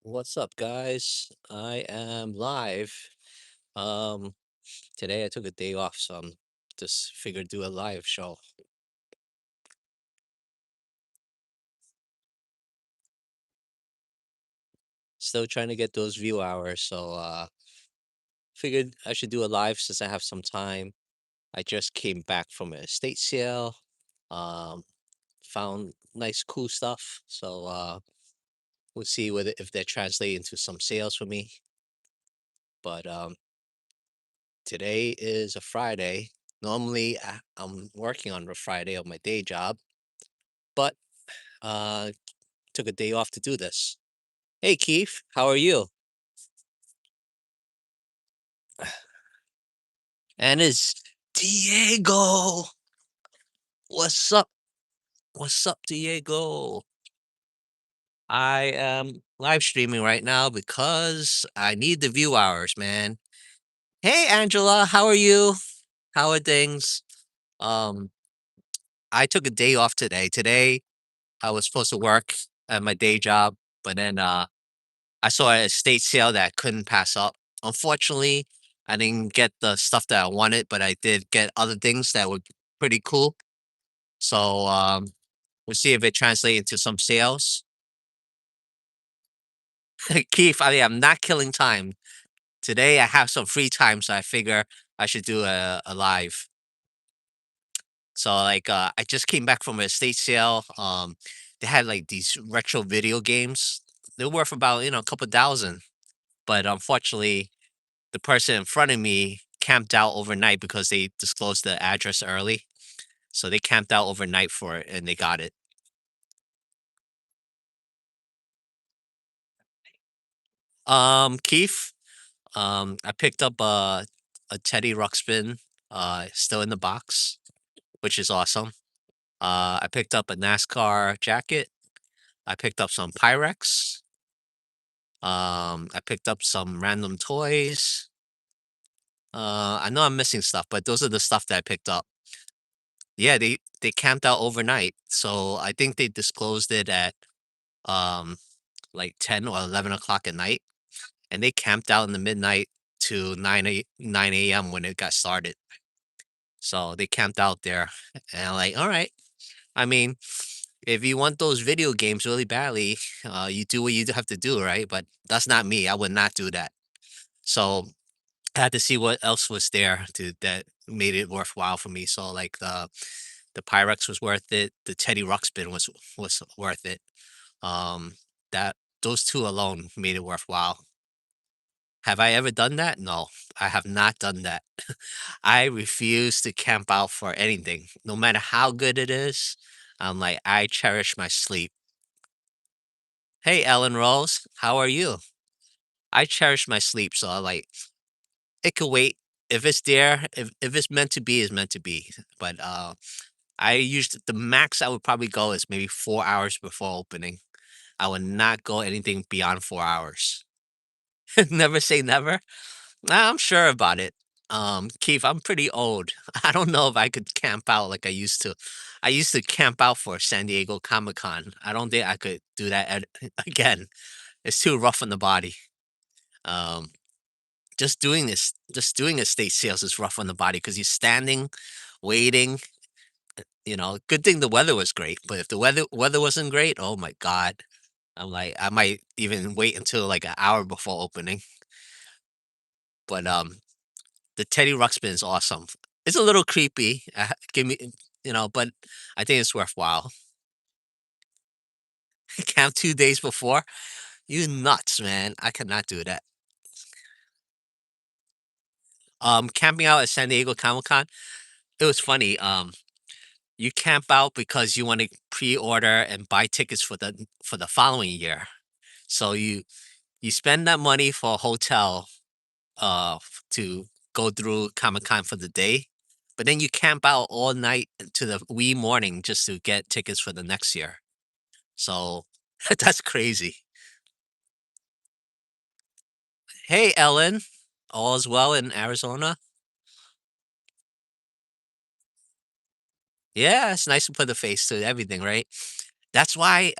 What's up, guys? I am live. Um, Today I took a day off, so I'm just figured do a live show. Still trying to get those view hours, so figured I should do a live since I have some time. I just came back from a estate sale. Um, Found nice, cool stuff. So we'll see whether if that translate into some sales for me. But today is a Friday. Normally I'm working on a Friday on my day job, but uh took a day off to do this. Hey Keith, how are you? And it's Diego. What's up? What's up, Diego? I am live streaming right now because I need the view hours, man. Hey Angela, how are you? How are things? Um, I took a day off today. Today I was supposed to work at my day job, but then I saw a estate sale that I couldn't pass up. Unfortunately, I didn't get the stuff that I wanted, but I did get other things that were pretty cool. So we'll see if it translates into some sales. Keith, I'm not killing time. Today I have some free time, so I figure I should do a live. So I just came back from a estate sale. They had like these retro video games. They're worth about, a couple thousand. But unfortunately, the person in front of me camped out overnight because they disclosed the address early. So they camped out overnight for it and they got it. Keith, I picked up a Teddy Ruxpin, still in the box, which is awesome. I picked up a NASCAR jacket. I picked up some Pyrex. I picked up some random toys. I know I'm missing stuff, but those are the stuff that I picked up. Yeah, they camped out overnight, so I think they disclosed it at um like 10 or 11 o'clock at night, and they camped out in the midnight to 9 a.m. when it got started. So they camped out there, and I'm like, all right. I mean, if you want those video games really badly, you do what you have to do, right? But that's not me. I would not do that. So I had to see what else was there to that made it worthwhile for me. So like the Pyrex was worth it. The Teddy Ruxpin was worth it. Um, that those two alone made it worthwhile. Have I ever done that? No, I have not done that. I refuse to camp out for anything, no matter how good it is. I'm like, I cherish my sleep. Hey, Ellen Rose, how are you? I cherish my sleep, so I like it could wait. If it's there, if it's meant to be, it's meant to be. But I used the max I would probably go is maybe 4 hours before opening. I would not go anything beyond 4 hours. Never say never. I'm sure about it. Keith, I'm pretty old. I don't know if I could camp out like I used to. I used to camp out for San Diego Comic Con. I don't think I could do that again. It's too rough on the body. Um, just doing estate sales is rough on the body because you're standing, waiting. Good thing the weather was great. But if the weather wasn't great, oh my god, I'm like I might even wait until like an hour before opening. But the Teddy Ruxpin is awesome. It's a little creepy. Give me, but I think it's worthwhile. Camp 2 days before, you nuts, man. I cannot do that. Camping out at San Diego Comic Con, it was funny. You camp out because you want to pre-order and buy tickets for the following year. So you spend that money for a hotel to go through Comic Con for the day, but then you camp out all night to the wee morning just to get tickets for the next year. So that's crazy. Hey, Ellen, all's well in Arizona. Yeah, it's nice to put a face to everything, right? That's why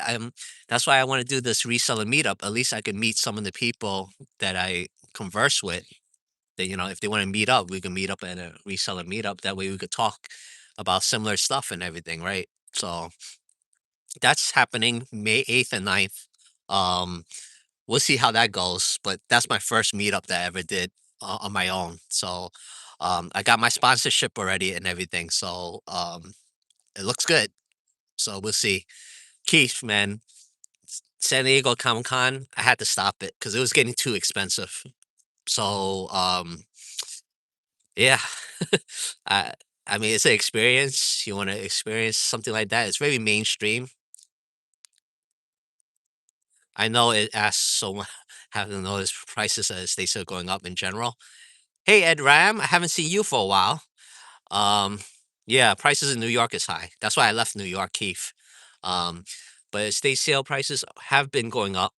that's why I wanna do this reseller meetup. At least I can meet some of the people that I converse with. That, if they wanna meet up, we can meet up at a reseller meetup. That way we could talk about similar stuff and everything, right? So that's happening May 8th and 9th. Um, we'll see how that goes, but that's my first meetup that I ever did on my own. So I got my sponsorship already and everything. So it looks good. So we'll see. Keith, man, San Diego Comic Con, I had to stop it because it was getting too expensive. So yeah, I I mean it's an experience. You want to experience something like that. It's very mainstream. I know it asks so much. Having noticed prices as they still going up in general. Hey Ed Ram, I haven't seen you for a while. Um, yeah, prices in New York is high. That's why I left New York, Keith. Um, but estate sale prices have been going up.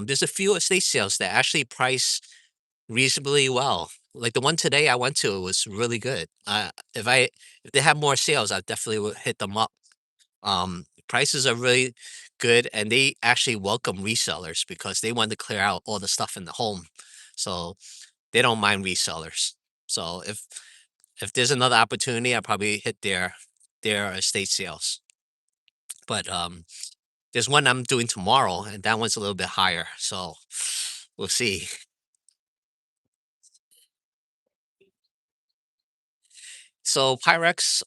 There's a few estate sales that actually price reasonably well. Like the one today I went to was really good. If they have more sales, I definitely would hit them up. Prices are really good, and they actually welcome resellers because they want to clear out all the stuff in the home, so they don't mind resellers. So if there's another opportunity, I probably hit their estate sales. But there's one I'm doing tomorrow, and that one's a little bit higher. So we'll see. So Pyrex,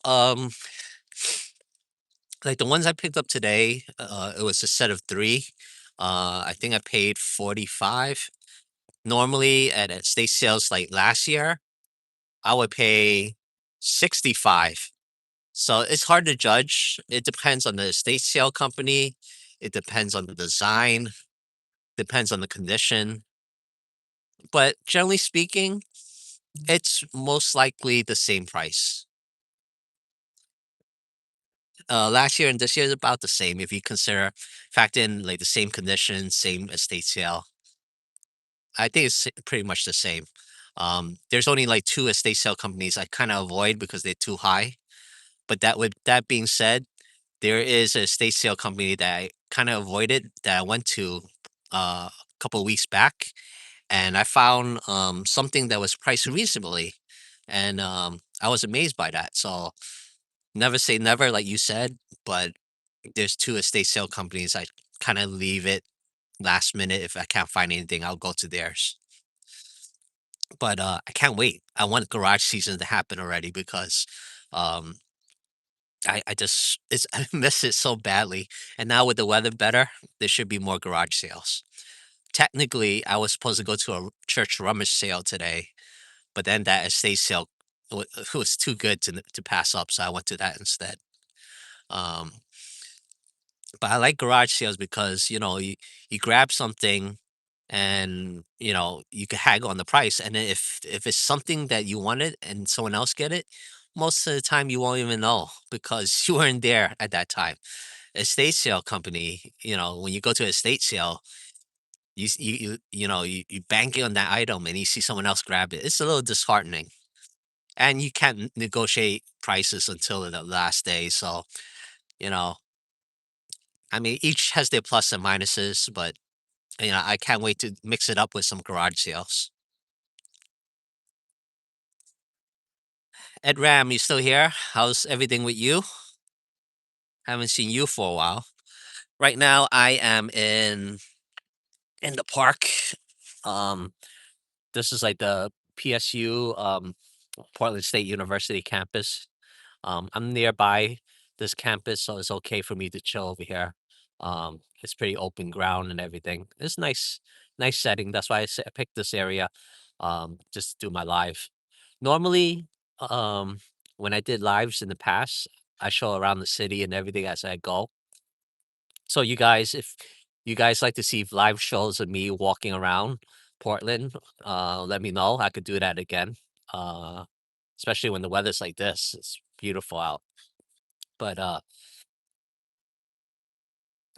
like the ones I picked up today, it was a set of three. I think I paid 45. Normally at estate sales like last year, I would pay 65. So it's hard to judge. It depends on the estate sale company. It depends on the design. Depends on the condition. But generally speaking, it's most likely the same price. Last year and this year is about the same if you consider fact in like the same condition, same estate sale. I think it's pretty much the same. There's only like two estate sale companies I kind of avoid because they're too high. But that being said, there is a estate sale company that I kind of avoided that I went to a couple of weeks back, and I found something that was priced reasonably, and I was amazed by that. So never say never, like you said, but there's two estate sale companies I kind of leave it last minute. If I can't find anything, I'll go to theirs. But I can't wait. I want garage season to happen already because um, I just I miss it so badly. And now with the weather better, there should be more garage sales. Technically, I was supposed to go to a church rummage sale today, but then that estate sale was too good to pass up, so I went to that instead. Um, but I like garage sales because you grab something and you can haggle on the price, and then if it's something that you wanted and someone else get it, most of the time you won't even know because you weren't there at that time. Estate sale company, when you go to a estate sale, you banking on that item and you see someone else grab it. It's a little disheartening, and you can't negotiate prices until the last day. So you know, I mean, each has their plus and minuses, but I can't wait to mix it up with some garage sales. Ed Ram, you still here? How's everything with you? Haven't seen you for a while. Right now, I am in the park. Um, this is like the PSU, Portland State University campus. I'm nearby this campus, so it's okay for me to chill over here. It's pretty open ground and everything. It's nice, nice setting. That's why I picked this area, just to do my live. Normally, um, when I did lives in the past, I show around the city and everything as I go. So you guys, if you guys like to see live shows of me walking around Portland, let me know. I could do that again. Uh, especially when the weather's like this. It's beautiful out. But I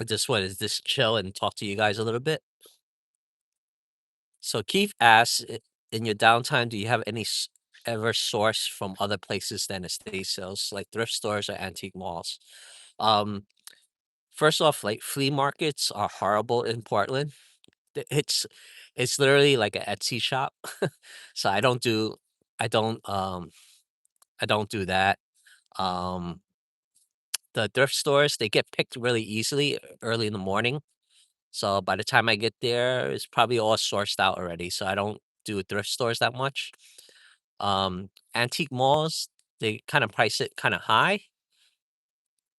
just wanted to just chill and talk to you guys a little bit. So Keith asks, in your downtime, do you have any ever source from other places than estate sales, like thrift stores or antique malls? Um, First off, like, flea markets are horrible in Portland. It's literally like a Etsy shop. So I don't, I don't do that. Um, the thrift stores, they get picked really easily early in the morning. So by the time I get there, it's probably all sourced out already. So I don't do thrift stores that much. Antique malls, they kind of price it kind of high.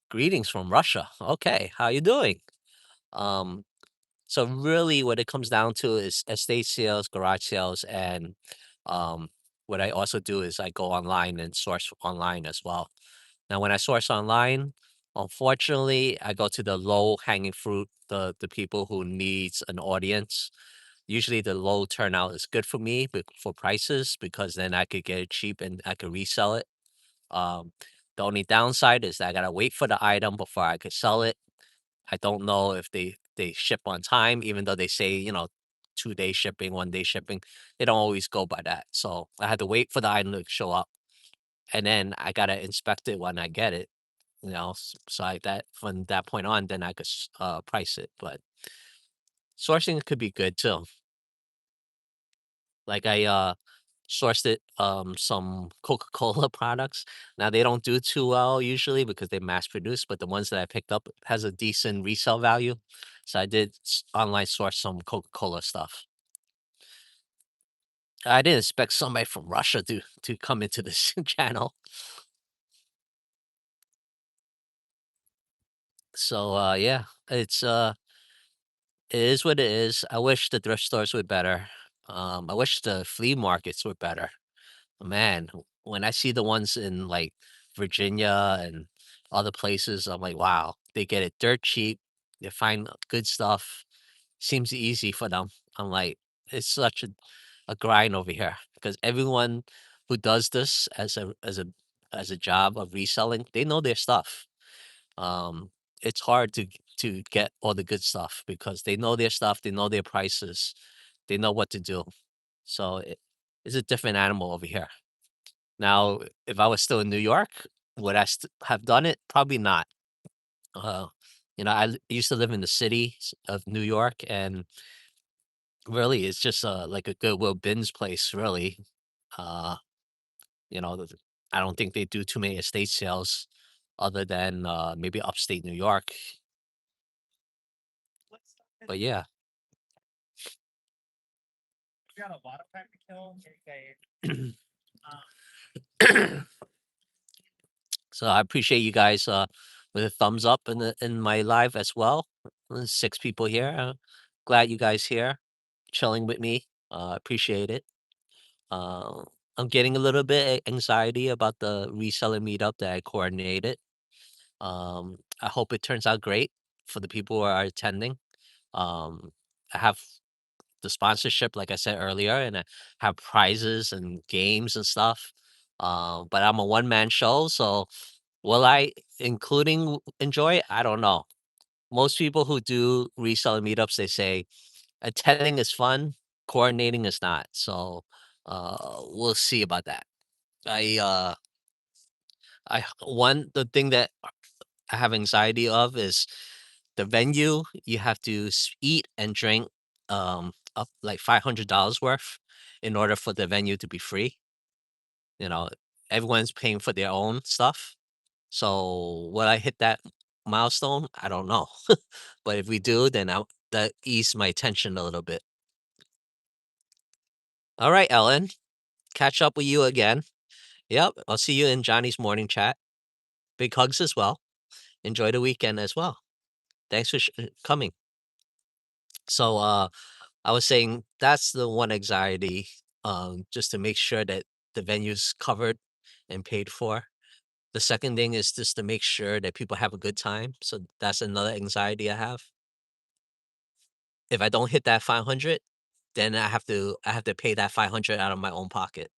Greetings from Russia. Okay, how you doing? Um, so really what it comes down to is estate sales, garage sales, and um, what I also do is I go online and source online as well. Now, when I source online, unfortunately, I go to the low hanging fruit, the people who needs an audience. Usually, the low turnout is good for me for prices because then I could get it cheap and I could resell it. Um, the only downside is that I gotta wait for the item before I could sell it. I don't know if they ship on time, even though they say, 2 day shipping, 1 day shipping. They don't always go by that. So I had to wait for the item to show up, and then I gotta inspect it when I get it. So that from that point on, then I could price it. But sourcing could be good too. Like I sourced it some Coca-Cola products. Now they don't do too well usually because they mass produce, but the ones that I picked up has a decent resale value. So I did online source some Coca-Cola stuff. I didn't expect somebody from Russia to come into this channel. So yeah, it is what it is. I wish the thrift stores were better. I wish the flea markets were better. Man, when I see the ones in like Virginia and other places, I'm like, wow, they get it dirt cheap. They find good stuff. Seems easy for them. I'm like, it's such a grind over here because everyone who does this as a job of reselling, they know their stuff. Um, it's hard to get all the good stuff because they know their stuff, they know their prices, they know what to do. So it's a different animal over here. Now, if I was still in New York, would I have done it? Probably not. Uh, used to live in the city of New York, and really, it's just like a Goodwill Bins place. Really, uh, I don't think they do too many estate sales, other than maybe upstate New York. But yeah, so I appreciate you guys with a thumbs up in my live as well. There's 6 people here. Glad you guys here chilling with me. Appreciate it. Uh, I'm getting a little bit anxiety about the reseller meetup that I coordinated. I hope it turns out great for the people who are attending. I have the sponsorship, like I said earlier, and I have prizes and games and stuff. But I'm a one-man show, so will I, including enjoy it? I don't know. Most people who do reseller meetups, they say attending is fun, coordinating is not. So we'll see about that. I one the thing that I have anxiety of is the venue. You have to eat and drink up like $500 worth in order for the venue to be free. You know, everyone's paying for their own stuff. So will I hit that milestone? I don't know. But if we do, then that ease my tension a little bit. All right, Ellen. Catch up with you again. Yep. I'll see you in Johnny's morning chat. Big hugs as well. Enjoy the weekend as well. Thanks for coming. So, I was saying that's the one anxiety, just to make sure that the venue's covered and paid for. The second thing is just to make sure that people have a good time. So that's another anxiety I have. If I don't hit that 500, then I have to pay that 500 out of my own pocket.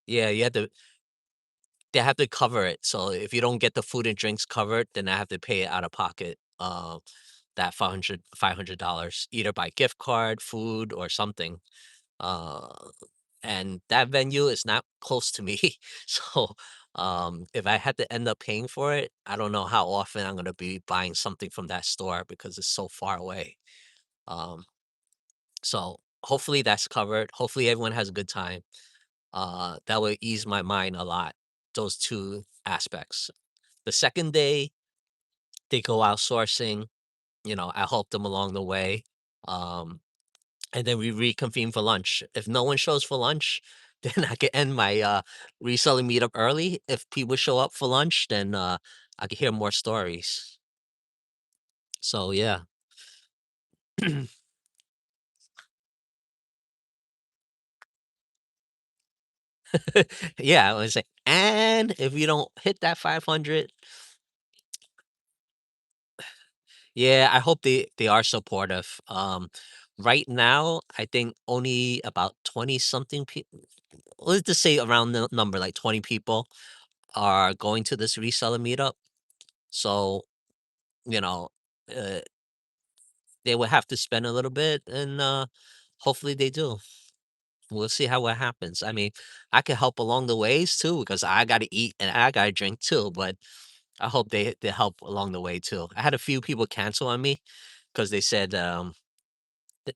Yeah, they have to cover it. So if you don't get the food and drinks covered, then I have to pay it out of pocket. That $500 either by gift card, food, or something. Uh, and that venue is not close to me, so If I had to end up paying for it, I don't know how often I'm gonna be buying something from that store because it's so far away. Um, so hopefully that's covered. Hopefully everyone has a good time. That would ease my mind a lot. Those two aspects. The second day, they go out sourcing. I help them along the way. Um, and then we reconvene for lunch. If no one shows for lunch, then I can end my reselling meetup early. If people show up for lunch, then I can hear more stories. So yeah. Yeah, I would say, and if you don't hit that 500, yeah, I hope they are supportive. Right now, I think only about 20 something people, let's just say around the number, like 20 people are going to this reseller meetup. So, you know, uh, they will have to spend a little bit, and hopefully they do. We'll see how it happens. I mean, I can help along the ways too because I got to eat and I got to drink too. But I hope they help along the way too. I had a few people cancel on me because they said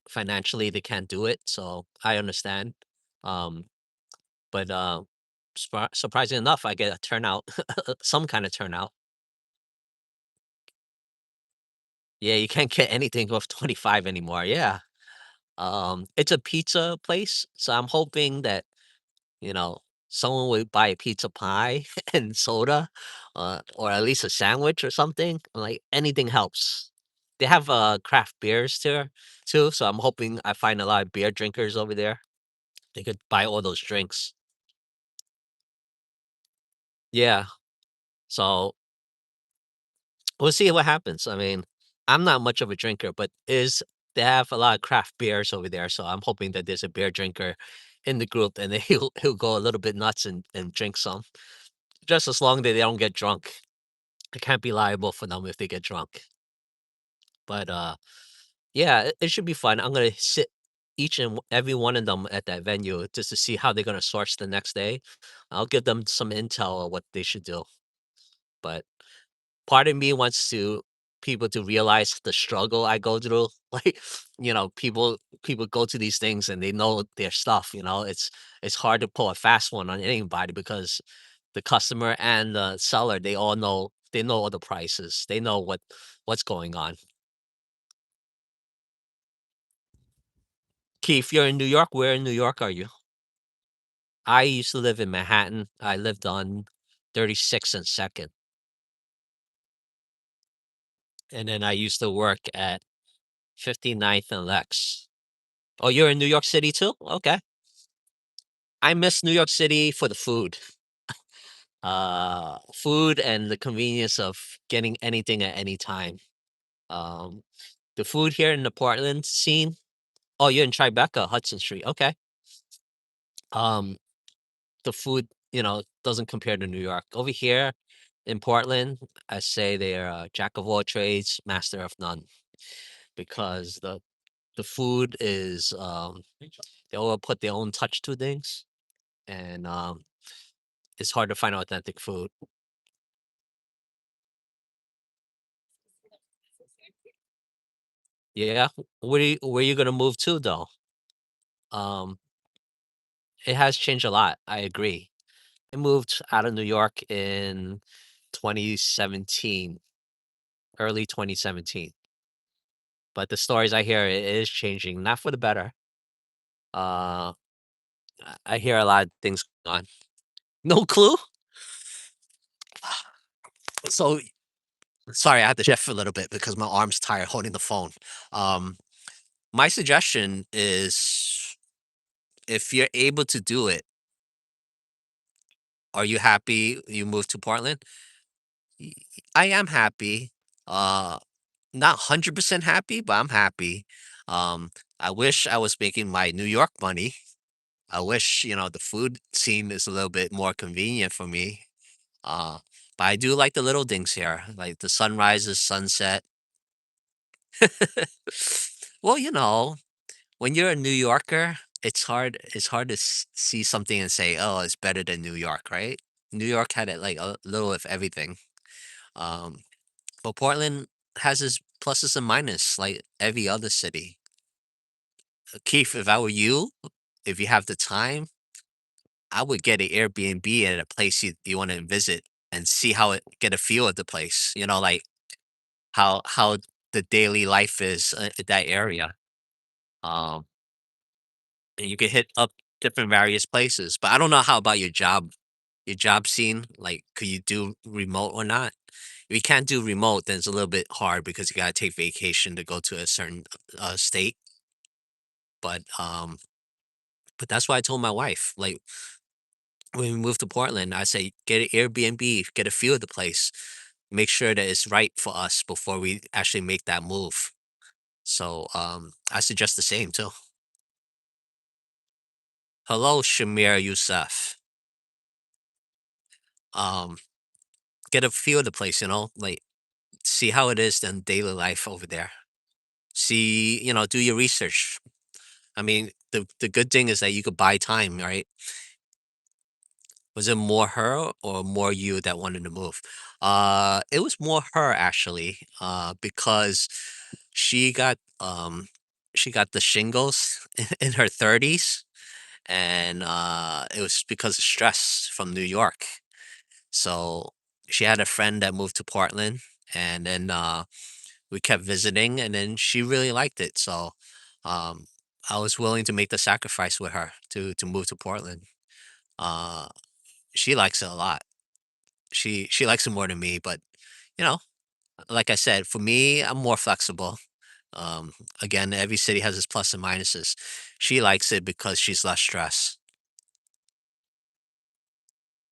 financially they can't do it. So I understand. Um, but surprising enough, I get a turnout, some kind of turnout. Yeah, you can't get anything with 25 anymore. Yeah. It's a pizza place, so I'm hoping that, you know, someone would buy a pizza pie and soda, or at least a sandwich or something. Like anything helps. They have craft beers there too, so I'm hoping I find a lot of beer drinkers over there. They could buy all those drinks. Yeah. So we'll see what happens. I mean, I'm not much of a drinker, but is they have a lot of craft beers over there, so I'm hoping that there's a beer drinker in the group, and then he'll go a little bit nuts and drink some, just as long as they don't get drunk. I can't be liable for them if they get drunk. But yeah, it should be fun. I'm gonna sit each and every one of them at that venue just to see how they're gonna source the next day. I'll give them some intel on what they should do. But part of me wants to people to realize the struggle I go through. Like, people go to these things and they know their stuff, it's hard to pull a fast one on anybody because the customer and the seller, they know all the prices. They know what's going on. Keith, you're in New York. Where in New York are you? I used to live in Manhattan. I lived on 36 and 2nd. And then I used to work at 59th and Lex. Oh, you're in New York City too? Okay. I miss New York City for the food. Food and the convenience of getting anything at any time. Um, the food here in the Portland scene. Oh, you're in Tribeca, Hudson Street. Okay. Um, the food, doesn't compare to New York. Over here in Portland, I say they're jack of all trades, master of none, because the food is they all put their own touch to things, and it's hard to find authentic food. Yeah, where you gonna move to though? Um, it has changed a lot. I agree. I moved out of New York in 2017, early 2017. But the stories I hear, it is changing, not for the better. Uh, I hear a lot of things going on. No clue. So sorry, I had to shift a little bit because my arm's tired holding the phone. Um, my suggestion is, if you're able to do it, are you happy you moved to Portland? Y- I am happy. Uh, Not 100% happy, but I'm happy. Um, I wish I was making my New York money. I wish, the food scene is a little bit more convenient for me. Uh, but I do like the little things here, like the sunrises, sunset. Well, when you're a New Yorker, it's hard to see something and say, "Oh, it's better than New York," right? New York had it like a little of everything. Um, but Portland has its pluses and minuses like every other city. Keith, if I were you, if you have the time, I would get an Airbnb at a place you want to visit and see how it get a feel of the place. You know, like how the daily life is in that area. Um, and you can hit up different various places. But I don't know how about your job scene. Like, could you do remote or not? If you can't do remote, then it's a little bit hard because you gotta take vacation to go to a certain state. But but that's why I told my wife. Like when we moved to Portland, I say get an Airbnb, get a feel of the place, make sure that it's right for us before we actually make that move. So I suggest the same too. Hello, Shamir Youssef. Um, get a feel of the place, like see how it is in daily life over there. See, do your research. I mean, the good thing is that you could buy time, right? Was it more her or more you that wanted to move? It was more her actually, because she got um she got the shingles in her 30s, and it was because of stress from New York. So she had a friend that moved to Portland, and then we kept visiting, and then she really liked it. So um, I was willing to make the sacrifice with her to move to Portland. Uh, she likes it a lot. She likes it more than me, but you know, like I said, for me, I'm more flexible. Um, Again, every city has its plus and minuses. She likes it because she's less stressed.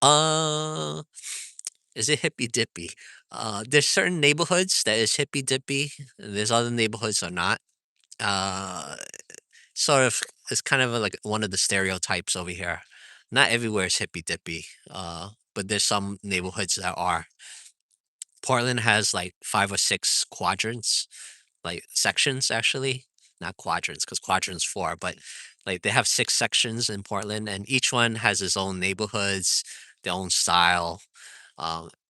Uh, is it hippy dippy? There's certain neighborhoods that is hippy dippy. There's other neighborhoods are not. Uh, Sort of, it's kind of like one of the stereotypes over here. Not everywhere is hippy dippy, but there's some neighborhoods that are. Portland has like 5 or 6 quadrants, like sections actually, not quadrants, because quadrants four, but like they have 6 sections in Portland, and each one has its own neighborhoods, their own style.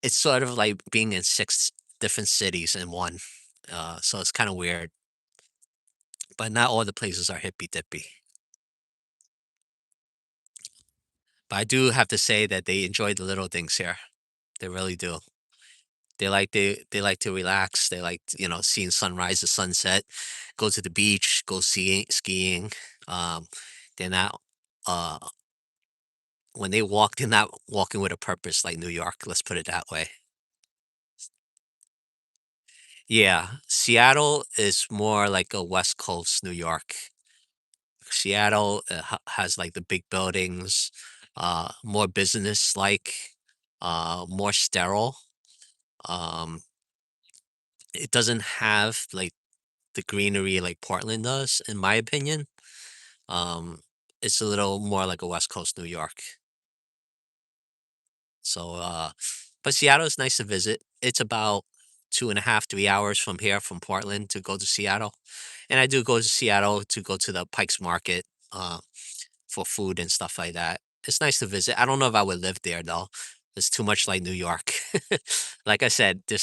It's sort of like being in 6 different cities in one. So it's kind of weird, but not all the places are hippy dippy. But I do have to say that they enjoy the little things here. They really do. They like to relax. They like seeing sunrise or sunset, go to the beach, go skiing. Um, they're not uh when they walk, they're not walking with a purpose like New York. Let's put it that way. Yeah, Seattle is more like a West Coast New York. Seattle has like the big buildings, more business like, more sterile. Um, it doesn't have like the greenery like Portland does, in my opinion. Um, it's a little more like a West Coast New York. So, but Seattle is nice to visit. It's about 2.5, 3 hours from here, from Portland, to go to Seattle. And I do go to Seattle to go to the Pike's Market for food and stuff like that. It's nice to visit. I don't know if I would live there though. It's too much like New York. Like I said, there's